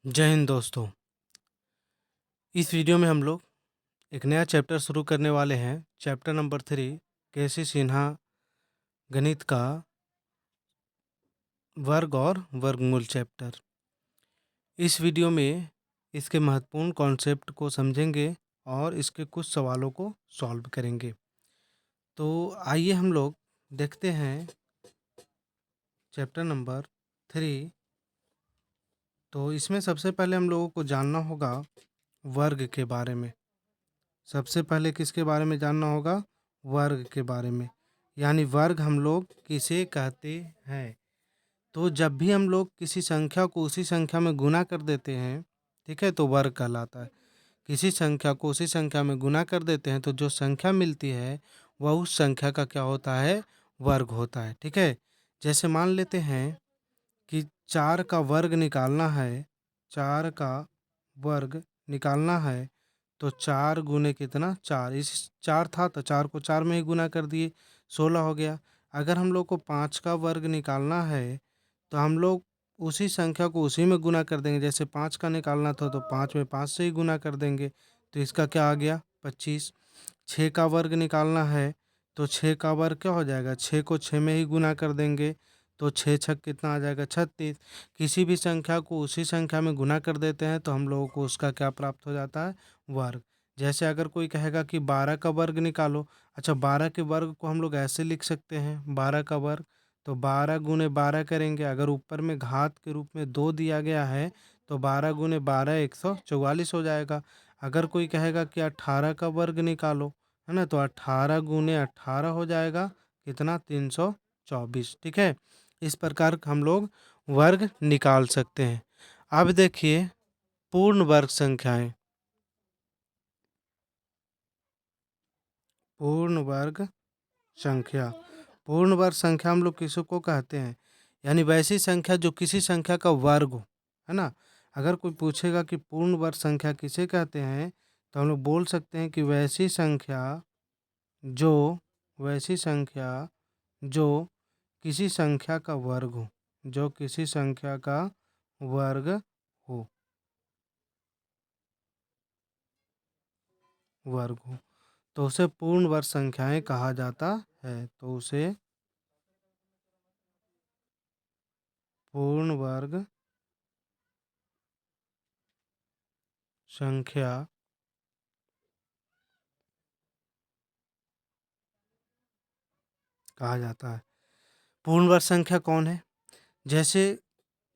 जय हिंद दोस्तों। इस वीडियो में हम लोग एक नया चैप्टर शुरू करने वाले हैं। चैप्टर नंबर 3 केसी सिन्हा गणित का वर्ग और वर्गमूल चैप्टर। इस वीडियो में इसके महत्वपूर्ण कॉन्सेप्ट को समझेंगे और इसके कुछ सवालों को सॉल्व करेंगे। तो आइए हम लोग देखते हैं चैप्टर नंबर 3। तो इसमें सबसे पहले हम लोगों को जानना होगा वर्ग के बारे में। सबसे पहले किसके बारे में जानना होगा? वर्ग के बारे में। यानी वर्ग हम लोग किसे कहते हैं। तो जब भी हम लोग किसी संख्या को उसी संख्या में गुना कर देते हैं, ठीक है, तो वर्ग कहलाता है। किसी संख्या को उसी संख्या में गुना कर देते हैं तो जो संख्या मिलती है वह उस संख्या का क्या होता है? वर्ग होता है। ठीक है, जैसे मान लेते हैं कि 4 का वर्ग निकालना है। 4 का वर्ग निकालना है तो 4 गुने कितना? 4। इस 4 था तो 4 को 4 में ही गुना कर दिए, 16 हो गया। अगर हम लोग को 5 का वर्ग निकालना है तो हम लोग उसी संख्या को उसी में गुना कर देंगे। जैसे 5 का निकालना था तो 5 में 5 से ही गुना कर देंगे, तो इसका क्या आ गया? 25। 6 का वर्ग निकालना है तो 6 का वर्ग क्या हो जाएगा? 6 को 6 में ही गुना कर देंगे, तो 6 छक कितना आ जाएगा? 36। किसी भी संख्या को उसी संख्या में गुना कर देते हैं तो हम लोगों को उसका क्या प्राप्त हो जाता है? वर्ग। जैसे अगर कोई कहेगा कि 12 का वर्ग निकालो, अच्छा 12 के वर्ग को हम लोग ऐसे लिख सकते हैं, 12 का वर्ग तो 12 गुने 12 करेंगे। अगर ऊपर में घात के रूप में 2 दिया गया है तो 12 गुने 12 144 हो जाएगा। अगर कोई कहेगा कि 18 का वर्ग निकालो, है ना, तो 18 गुने 18 हो जाएगा कितना? 324। ठीक है, इस प्रकार हम लोग वर्ग निकाल सकते हैं। अब देखिए पूर्ण वर्ग संख्याएं। पूर्ण वर्ग संख्या। पूर्ण वर्ग संख्या हम लोग किसको कहते हैं? यानी वैसी संख्या जो किसी संख्या का वर्ग हो, है ना। अगर कोई पूछेगा कि पूर्ण वर्ग संख्या किसे कहते हैं तो हम लोग बोल सकते हैं कि जो वैसी संख्या जो किसी संख्या का वर्ग हो, जो किसी संख्या का वर्ग हो, वर्ग हो, तो उसे पूर्ण वर्ग संख्याएं कहा जाता है। तो उसे पूर्ण वर्ग संख्या कहा जाता है। पूर्ण वर्ग संख्या कौन है? जैसे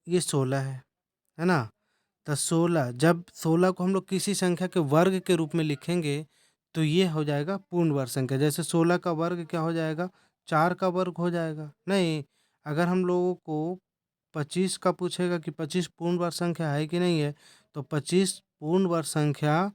ये 16 है ना, तो 16 जब 16 को हम लोग किसी संख्या के वर्ग के रूप में लिखेंगे तो ये हो जाएगा पूर्ण वर्ग संख्या। जैसे 16 का वर्ग क्या हो जाएगा? 4 का वर्ग हो जाएगा। नहीं, अगर हम लोगों को 25 का पूछेगा कि 25 पूर्ण वर्ग संख्या है कि नहीं है, तो 25 पूर्ण वर्ग संख्या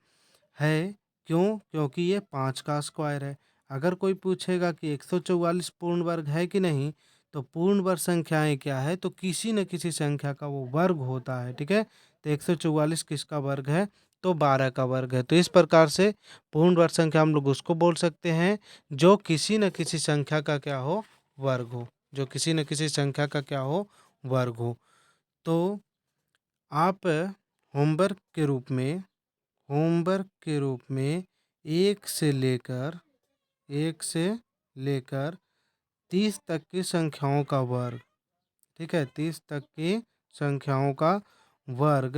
है। क्यों? क्योंकि ये 5 का स्क्वायर है। अगर कोई पूछेगा कि 144 पूर्ण वर्ग है कि नहीं, तो पूर्ण वर्ग संख्याएं क्या है? तो किसी न किसी संख्या का वो वर्ग होता है। ठीक है, तो 144 किसका वर्ग है? तो 12 का वर्ग है। तो इस प्रकार से पूर्ण वर्ग संख्या हम लोग उसको बोल सकते हैं जो किसी न किसी संख्या का क्या हो? वर्ग हो। जो किसी न किसी संख्या का क्या हो? वर्ग हो। तो आप होमवर्क के रूप में होमवर्क के रूप में एक से लेकर 30 तक की संख्याओं का वर्ग, ठीक है, 30 तक की संख्याओं का वर्ग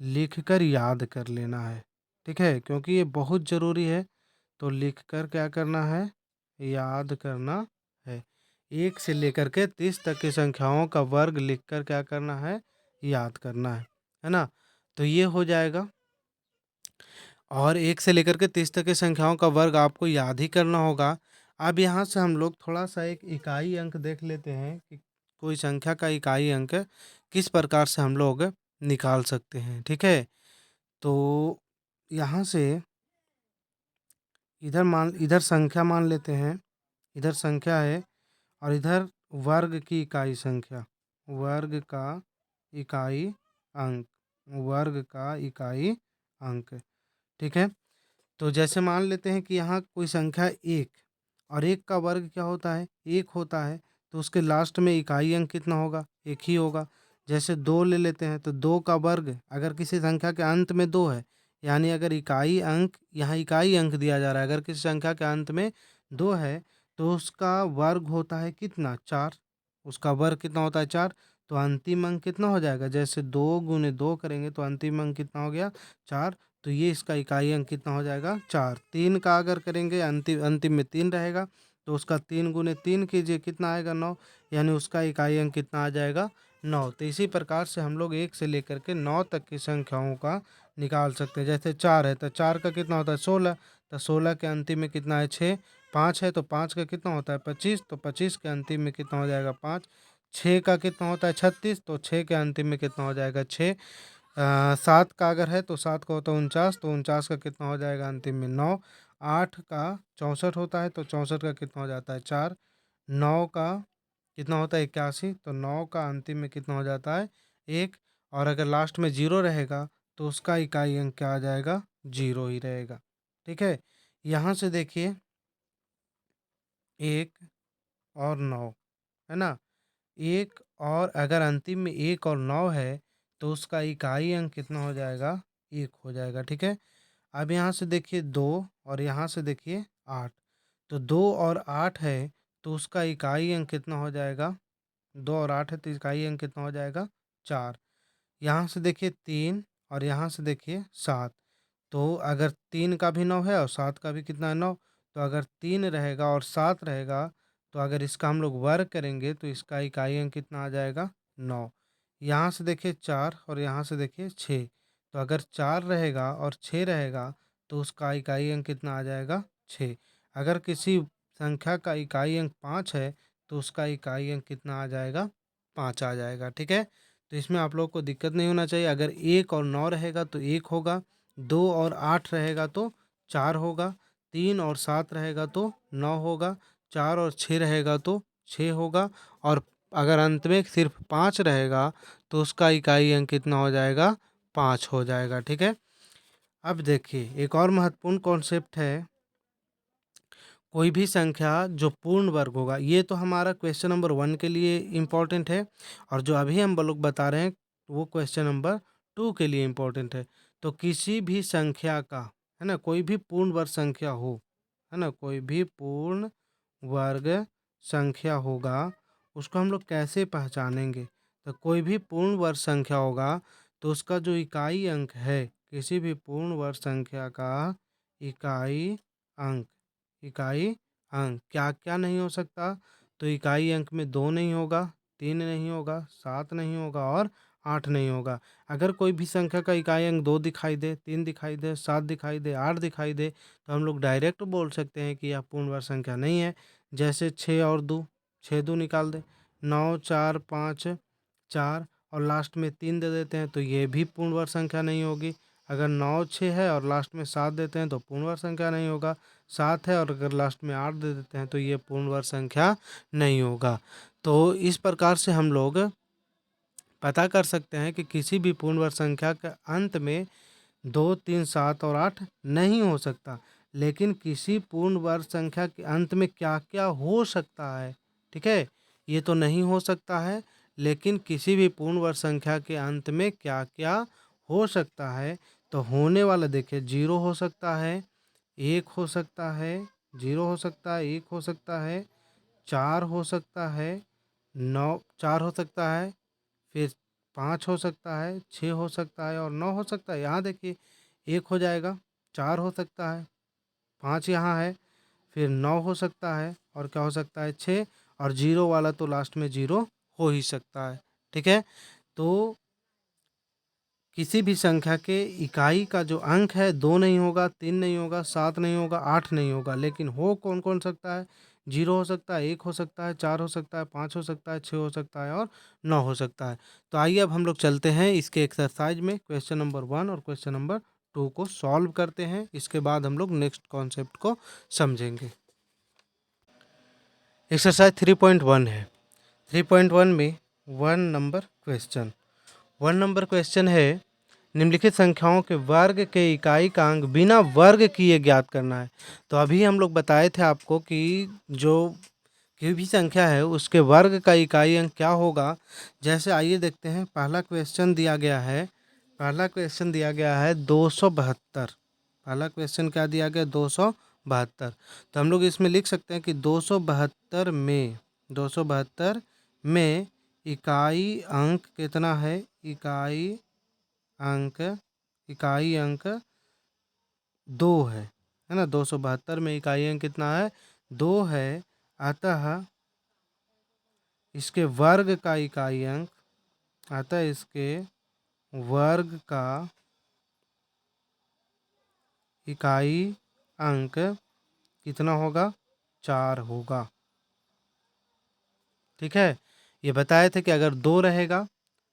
लिखकर याद कर लेना है। ठीक है, क्योंकि ये बहुत ज़रूरी है। तो लिखकर क्या करना है? याद करना है। 1 से लेकर के 30 तक की संख्याओं का वर्ग लिखकर क्या करना है? याद करना है ना। तो ये हो जाएगा। और 1 से लेकर के 30 तक की संख्याओं का वर्ग आपको याद ही करना होगा। अब यहाँ से हम लोग थोड़ा-सा एक इकाई अंक देख लेते हैं कि कोई संख्या का इकाई अंक किस प्रकार से हम लोग निकाल सकते हैं, ठीक है? तो यहाँ से इधर संख्या मान लेते हैं, इधर संख्या है और इधर वर्ग की इकाई संख्या, वर्ग का इकाई अंक, वर्ग का इकाई अंक, ठीक है? तो जैसे मान लेते हैं कि यहाँ कोई संख्या 1 और 1 का वर्ग क्या होता है? 1 होता है, तो उसके लास्ट में इकाई अंक कितना होगा? 1 ही होगा। जैसे 2 ले लेते हैं, तो 2 का वर्ग अगर किसी संख्या के अंत में 2 है, यानी अगर इकाई अंक यहाँ इकाई अंक दिया जा रहा है, अगर किसी संख्या के अंत में 2 है, तो उसका वर्ग होता है कितना? 4। उसका वर्ग कितना होता है? 4। तो अंतिम अंक कितना हो जाएगा? जैसे 2 गुने 2 करेंगे तो अंतिम अंक कितना हो गया? 4। तो ये इसका इकाई अंक कितना हो जाएगा? 4। 3 का अगर करेंगे अंतिम अंतिम में 3 रहेगा, तो उसका 3 गुने 3 कीजिए, कितना आएगा? 9। यानी उसका इकाई अंक कितना आ जाएगा? 9। तो इसी प्रकार से हम लोग 1 से लेकर के 9 तक की संख्याओं का निकाल सकते हैं। जैसे 4 है तो 4 का कितना होता है? 16। तो 16 के अंतिम में कितना है? 6। 5 है तो 5 का कितना होता है? 25। तो 25 के अंतिम में कितना हो जाएगा? 5। 6 का कितना होता है? 36। तो 6 के अंतिम में कितना हो जाएगा? 6। 7 का अगर है तो 7 का होता है 49। तो 49 का कितना हो जाएगा? अंतिम में 9। 8 का 64 होता है, तो 64 का कितना हो जाता है? 4। 9 का कितना होता है? 81। तो 9 का अंतिम में कितना हो जाता है? 1। और अगर लास्ट में 0 रहेगा, तो उसका इकाई अंक क्या आ जाएगा? 0 ही रहेगा। ठीक है, यहाँ से देखिए 1 और 9 है ना? 1 और अगर अंतिम में 1 और 9 है, तो उसका इकाई अंक कितना हो जाएगा? 1 हो जाएगा। ठीक है, अब यहाँ से देखिए 2 और यहाँ से देखिए 8। तो 2 और 8 है, तो उसका इकाई अंक कितना हो जाएगा? 2 और 8 है तो इकाई अंक कितना हो जाएगा? 4। यहाँ से देखिए 3 और यहाँ से देखिए 7। तो अगर 3 का भी 9 है और 7 का भी कितना है? 9। तो अगर 3 रहेगा और 7 रहेगा, तो अगर इसका हम लोग वर्ग करेंगे तो इसका इकाई अंक कितना आ जाएगा? 9। यहाँ से देखिए 4 और यहाँ से देखिए 6। तो अगर 4 रहेगा और 6 रहेगा, तो उसका इकाई अंक कितना आ जाएगा? 6। अगर किसी संख्या का इकाई अंक 5 है, तो उसका इकाई अंक कितना आ जाएगा? 5 आ जाएगा। ठीक है, तो इसमें आप लोग को दिक्कत नहीं होना चाहिए। अगर 1 और 9 रहेगा तो 1 होगा, 2 और 8 रहेगा तो 4 होगा, 3 और 7 रहेगा तो 9 होगा, 4 और 6 रहेगा तो 6 होगा, और अगर अंत में सिर्फ 5 रहेगा, तो उसका इकाई अंक कितना हो जाएगा? 5 हो जाएगा। ठीक है, अब देखिए एक और महत्वपूर्ण कॉन्सेप्ट है, कोई भी संख्या जो पूर्ण वर्ग होगा, ये तो हमारा क्वेश्चन नंबर 1 के लिए इम्पोर्टेंट है, और जो अभी हम लोग बता रहे हैं वो क्वेश्चन नंबर 2 के लिए इम्पोर्टेंट है। तो किसी भी संख्या का, है ना, कोई भी पूर्ण वर्ग संख्या हो, है ना, कोई भी पूर्ण वर्ग संख्या होगा, उसको हम लोग कैसे पहचानेंगे? तो कोई भी पूर्ण वर्ग संख्या होगा, तो उसका जो इकाई अंक है, किसी भी पूर्ण वर्ग संख्या का इकाई अंक, इकाई अंक क्या क्या नहीं हो सकता? तो इकाई अंक में 2 नहीं होगा, 3 नहीं होगा, 7 नहीं होगा और 8 नहीं होगा। अगर कोई भी संख्या का इकाई अंक 2 दिखाई दे, 3 दिखाई दे, 7 दिखाई दे, 8 दिखाई दे, तो हम लोग डायरेक्ट बोल सकते हैं कि यह पूर्ण वर्ग संख्या नहीं है। जैसे 6 और 2, 6 2 निकाल दे, 9 4 5 4 और लास्ट में 3 दे देते हैं, तो ये भी पूर्ण वर्ग संख्या नहीं होगी। अगर 9 6 है और लास्ट में 7 देते हैं तो पूर्ण वर्ग संख्या नहीं होगा। 7 है और अगर लास्ट में 8 दे देते हैं तो ये पूर्ण वर्ग संख्या नहीं होगा। तो इस प्रकार से हम लोग पता कर सकते हैं कि किसी भी पूर्ण वर्ग संख्या के अंत में 2 3 7 और 8 नहीं हो सकता, लेकिन किसी पूर्ण वर्ग संख्या के अंत में क्या क्या हो सकता है? ठीक है, ये तो नहीं हो सकता है, लेकिन किसी भी पूर्ण वर्ग संख्या के अंत में क्या क्या हो सकता है? तो होने वाला देखिए 0 हो सकता है, 1 हो सकता है, 0 हो सकता है, 1 हो सकता है, 4 हो सकता है, 9 4 हो सकता है, फिर 5 हो सकता है, 6 हो सकता है और 9 हो सकता है। यहाँ देखिए 1 हो जाएगा, 4 हो सकता है, 5 यहाँ है, फिर 9 हो सकता है और क्या हो सकता है? 6, और 0 वाला तो लास्ट में 0 हो ही सकता है। ठीक है, तो किसी भी संख्या के इकाई का जो अंक है 2 नहीं होगा, 3 नहीं होगा, 7 नहीं होगा, 8 नहीं होगा, लेकिन हो कौन-कौन सकता है? 0 हो सकता है, 1 हो सकता है, 4 हो सकता है, 5 हो सकता है, 6 हो सकता है और 9 हो सकता है। तो आइए अब हम लोग चलते हैं इसके एक्सरसाइज में, क्वेश्चन नंबर 1 और क्वेश्चन नंबर 2 को सॉल्व करते हैं। इसके बाद हम लोग नेक्स्ट कॉन्सेप्ट को समझेंगे। एक्सरसाइज 3.1 है। 3.1 में 1 नंबर क्वेश्चन है, निम्नलिखित संख्याओं के वर्ग के इकाई का अंक बिना वर्ग किए ज्ञात करना है। तो अभी हम लोग बताए थे आपको कि जो कोई भी संख्या है उसके वर्ग का इकाई अंक क्या होगा। जैसे आइए देखते हैं, पहला क्वेश्चन दिया गया है 272। पहला क्वेश्चन क्या दिया गया, 272। तो हम लोग इसमें लिख सकते हैं कि 272 में इकाई अंक कितना है, अंक इकाई अंक 2 है ना। 272 में इकाई अंक कितना है, 2 है। अतः इसके वर्ग का इकाई अंक, अतः इसके वर्ग का इकाई अंक कितना होगा, 4 होगा। ठीक है, ये बताए थे कि अगर 2 रहेगा,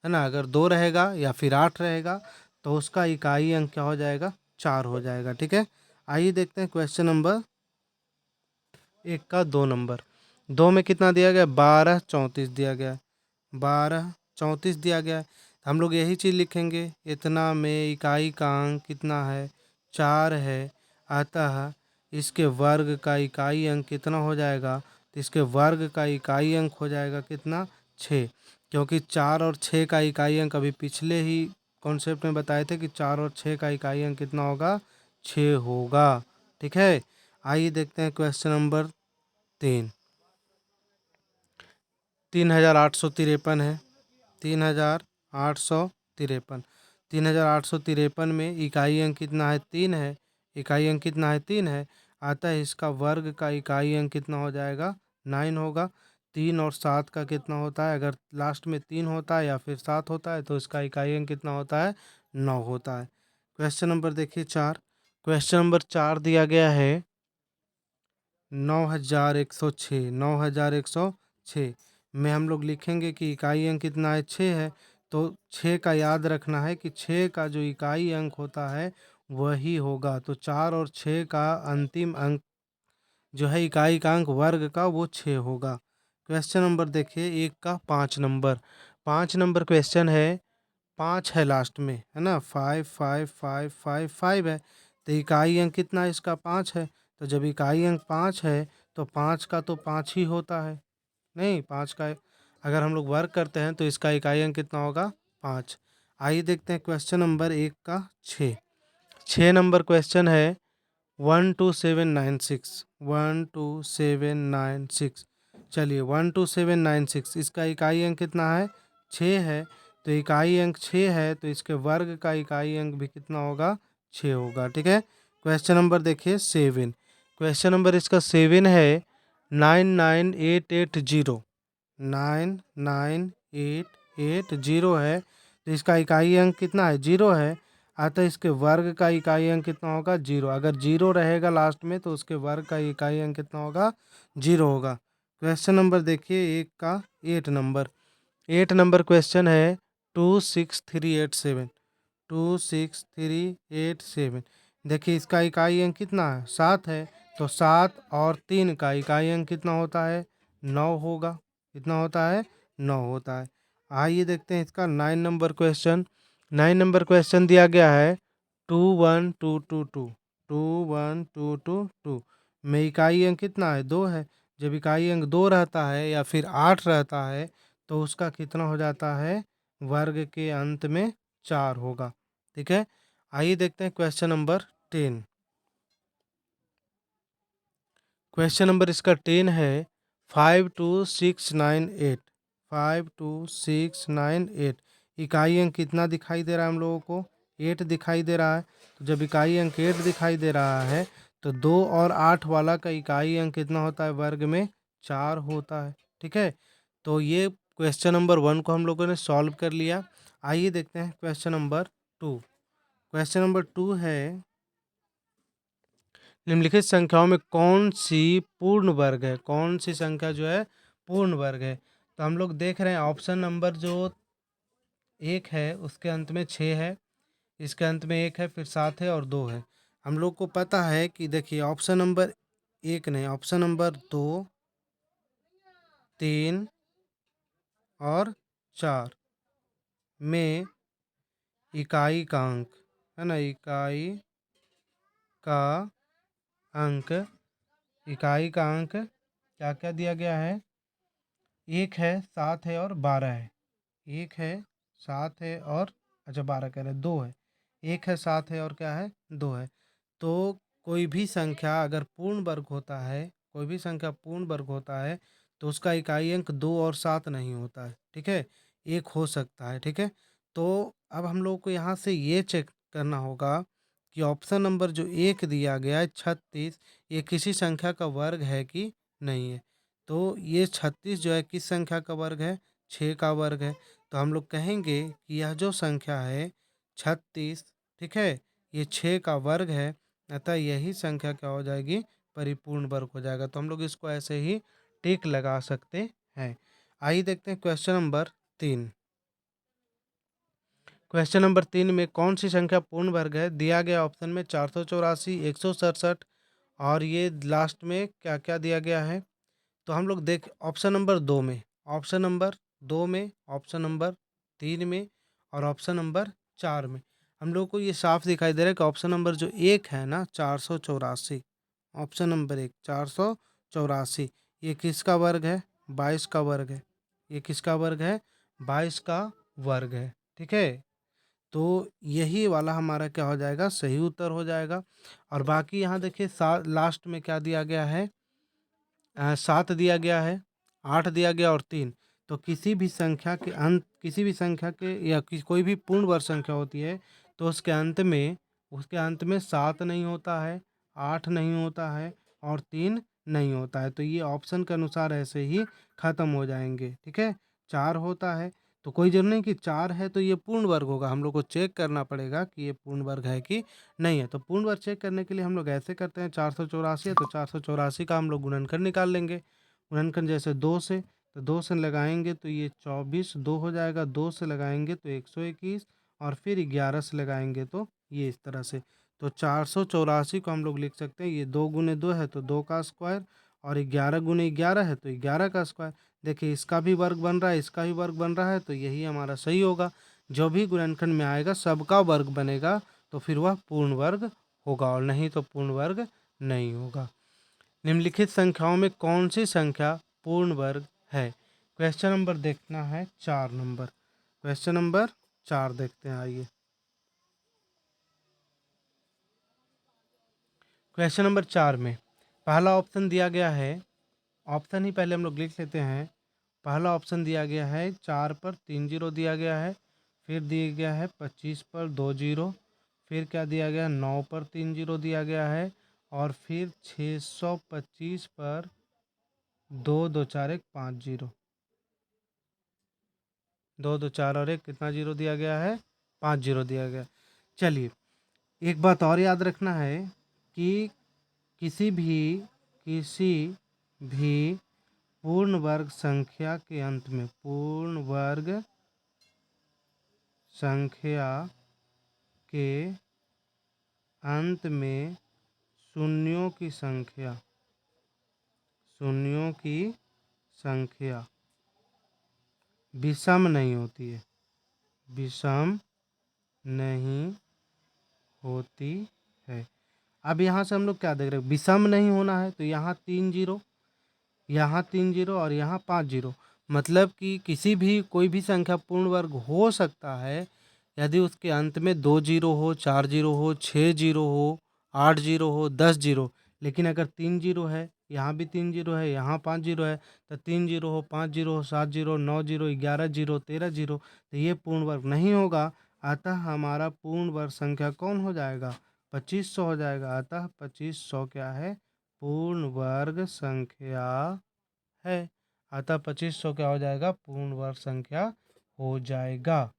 है ना, अगर 2 रहेगा या फिर 8 रहेगा तो उसका इकाई अंक क्या हो जाएगा, 4 हो जाएगा। ठीक है, आइए देखते हैं क्वेश्चन नंबर 1 का 2 नंबर। 2 में कितना दिया गया, 1234 दिया गया, 1234 दिया गया है। हम लोग यही चीज़ लिखेंगे, इतना में इकाई का अंक कितना है, 4 है। अतः इसके वर्ग का इकाई अंक कितना हो जाएगा, तो इसके वर्ग का इकाई अंक हो जाएगा कितना, 6। क्योंकि 4 और 6 का इकाई अंक अभी पिछले ही कॉन्सेप्ट में बताए थे कि 4 और 6 का इकाई अंक कितना होगा, 6 होगा। ठीक है, आइए देखते हैं क्वेश्चन नंबर 3। 3853 है, 3853। 3853 में इकाई अंक कितना है, 3 है। इकाई अंक कितना है, 3 है। अतः इसका वर्ग का इकाई अंक कितना हो जाएगा, 9 होगा। 3 और 7 का कितना होता है, अगर लास्ट में 3 होता है या फिर 7 होता है तो इसका इकाई अंक कितना होता है, 9 होता है। क्वेश्चन नंबर देखिए 4। क्वेश्चन नंबर 4 दिया गया है 9106। 9106 में हम लोग लिखेंगे कि इकाई अंक कितना है, 6 है। तो 6 का याद रखना है कि 6 का जो इकाई अंक होता है वही होगा। तो 4 और 6 का अंतिम अंक जो है इकाई का अंक वर्ग का, वो 6 होगा। क्वेश्चन नंबर देखिए 1 का 5 नंबर। 5 नंबर क्वेश्चन है, 5 है लास्ट में, है ना, 5 है। तो इकाई अंक कितना है इसका, 5 है। तो जब इकाई अंक 5 है तो 5 का तो 5 ही होता है, नहीं 5 का अगर हम लोग वर्क करते हैं तो इसका इकाई अंक कितना होगा, 5। आइए देखते हैं क्वेश्चन नंबर 1 का 6। 6 नंबर क्वेश्चन है 12796। 12796, चलिए 12796, इसका इकाई अंक कितना है, 6 है। तो इकाई अंक 6 है तो इसके वर्ग का इकाई अंक भी कितना होगा, 6 होगा। ठीक है, क्वेश्चन नंबर देखिए 7। क्वेश्चन नंबर इसका 7 है 99880। 99880 है। तो इसका इकाई अंक कितना है, 0 है। अतः इसके वर्ग का इकाई अंक कितना होगा, 0। अगर 0 रहेगा लास्ट में तो उसके वर्ग का इकाई अंक कितना होगा, 0 होगा। क्वेश्चन नंबर देखिए 1 का 8 नंबर। 8 नंबर क्वेश्चन है 26387। 26387, देखिए इसका इकाई अंक कितना है, 7 है। तो 7 और 3 का इकाई अंक कितना होता है, 9 होगा। कितना होता है, 9 होता है। आइए देखते हैं इसका 9 नंबर क्वेश्चन। 9 नंबर क्वेश्चन दिया गया है 21222। 21222 में इकाई अंक कितना है, 2 है। जब इकाई अंक 2 रहता है या फिर 8 रहता है तो उसका कितना हो जाता है, वर्ग के अंत में 4 होगा। ठीक है, आइए देखते हैं क्वेश्चन नंबर 10। क्वेश्चन नंबर इसका 10 है 52698। 52698, इकाई अंक कितना दिखाई दे रहा है हम लोगों को, 8 दिखाई दे रहा है। तो जब इकाई अंक 8 दिखाई दे रहा है तो 2 और 8 वाला का इकाई अंक कितना होता है, वर्ग में 4 होता है। ठीक है, तो ये क्वेश्चन नंबर 1 को हम लोगों ने सॉल्व कर लिया। आइए देखते हैं क्वेश्चन नंबर 2। क्वेश्चन नंबर 2 है निम्नलिखित संख्याओं में कौन सी पूर्ण वर्ग है, कौन सी संख्या जो है पूर्ण वर्ग है। तो हम लोग देख रहे हैं ऑप्शन नंबर जो 1 है उसके अंत में 6 है, इसके अंत में 1 है, फिर 7 है और 2 है। हम लोग को पता है कि देखिए ऑप्शन नंबर 1 नहीं, ऑप्शन नंबर 2, 3 और 4 में इकाई का अंक, है ना, इकाई का अंक, इकाई का अंक क्या क्या दिया गया है, 1 है, 7 है और 12 है। 1 है, 7 है और, अच्छा 12 कह रहे हैं, 2 है। 1 है, 7 है और क्या है, 2 है। तो कोई भी संख्या अगर पूर्ण वर्ग होता है, कोई भी संख्या पूर्ण वर्ग होता है, तो उसका इकाई अंक 2 और 7 नहीं होता है, ठीक है, 1 हो सकता है, ठीक है। तो अब हम लोग को यहाँ से ये चेक करना होगा कि ऑप्शन नंबर जो 1 दिया गया है 36, ये किसी संख्या का वर्ग है कि नहीं है। तो ये 36 जो है किस संख्या का वर्ग है, 6 का वर्ग है। तो हम लोग कहेंगे कि यह जो संख्या है 36, ठीक है, ये 6 का वर्ग है, अतः यही संख्या क्या हो जाएगी, परिपूर्ण वर्ग हो जाएगा। तो हम लोग इसको ऐसे ही टिक लगा सकते हैं। आइए देखते हैं क्वेश्चन नंबर 3। क्वेश्चन नंबर 3 में कौन सी संख्या पूर्ण वर्ग है, दिया गया ऑप्शन में 484, 167 और ये लास्ट में क्या क्या दिया गया है। तो हम लोग देख ऑप्शन नंबर 2 में, ऑप्शन नंबर 2 में, ऑप्शन नंबर 3 में और ऑप्शन नंबर 4 में हम लोग को ये साफ दिखाई दे रहा है कि ऑप्शन नंबर जो 1 है ना 484, ऑप्शन नंबर 1 484, ये किसका वर्ग है, 22 का वर्ग है। ये किसका वर्ग है, 22 का वर्ग है, ठीक है। तो यही वाला हमारा क्या हो जाएगा, सही उत्तर हो जाएगा। और बाकी यहाँ देखिए लास्ट में क्या दिया गया है, 7 दिया गया है, 8 दिया गया और 3। तो किसी भी संख्या के अंत, किसी भी संख्या के या कोई भी पूर्ण वर्ग संख्या होती है, तो उसके अंत में 7 नहीं होता है, 8 नहीं होता है और 3 नहीं होता है। तो ये ऑप्शन के अनुसार ऐसे ही ख़त्म हो जाएंगे, ठीक है। 4 होता है, तो कोई जरूरी नहीं कि 4 है तो ये पूर्ण वर्ग होगा, हम लोग को चेक करना पड़ेगा कि ये पूर्ण वर्ग है कि नहीं है। तो पूर्ण वर्ग चेक करने के लिए हम लोग ऐसे करते हैं, 484 है तो 484 का हम लोग गुणनखंड निकाल लेंगे। गुणनखंड जैसे 2 से, तो 2 से लगाएंगे तो ये 24, 2 हो जाएगा, 2 से लगाएंगे तो 121 और फिर 11 से लगाएंगे तो ये इस तरह से। तो 484 को हम लोग लिख सकते हैं, ये 2 गुने 2 है तो 2 का स्क्वायर और 11 गुने 11 है तो 11 का स्क्वायर। देखिए इसका भी वर्ग बन रहा है, इसका भी वर्ग बन रहा है, तो यही हमारा सही होगा। जो भी गुणनखंड में आएगा सबका वर्ग बनेगा, तो फिर वह पूर्ण वर्ग होगा और नहीं तो पूर्ण वर्ग नहीं होगा। निम्नलिखित संख्याओं में कौन सी संख्या पूर्ण वर्ग है। क्वेश्चन नंबर देखना है 4 नंबर, क्वेश्चन नंबर 4 देखते हैं, आइए। क्वेश्चन नंबर 4 में पहला ऑप्शन दिया गया है, ऑप्शन ही पहले हम लोग लिख लेते हैं। पहला ऑप्शन दिया गया है 4 पर 3 जीरो दिया गया है, फिर दिया गया है 25 पर 2 जीरो, फिर क्या दिया गया, 9 पर 3 जीरो दिया गया है और फिर 625 पर 2 2 4 1 5 जीरो, 2 2 4 और 1 कितना जीरो दिया गया है, 5 जीरो दिया गया। चलिए एक बात और याद रखना है कि किसी भी पूर्ण वर्ग संख्या के अंत में, पूर्ण वर्ग संख्या के अंत में शून्यों की संख्या, शून्यों की संख्या विषम नहीं होती है, विषम नहीं होती है। अब यहाँ से हम लोग क्या देख रहे हैं, विषम नहीं होना है तो यहाँ 3 जीरो, यहाँ 3 जीरो और यहाँ 5 जीरो, मतलब कि किसी भी कोई भी संख्या पूर्ण वर्ग हो सकता है यदि उसके अंत में 2 जीरो हो, 4 जीरो हो, 6 जीरो हो, 8 जीरो हो, 10 जीरो। लेकिन अगर 3 जीरो है, यहाँ भी 3 जीरो है, यहाँ 5 जीरो है, तो 3 जीरो हो, 5 जीरो हो, 7 जीरो, 9 जीरो, 11 जीरो, 13 जीरो, तो ये पूर्ण वर्ग नहीं होगा। अतः हमारा पूर्ण वर्ग संख्या कौन हो जाएगा, 2500 हो जाएगा। अतः 2500 क्या है, पूर्ण वर्ग संख्या है। अतः 2500 क्या हो जाएगा, पूर्ण वर्ग संख्या हो जाएगा।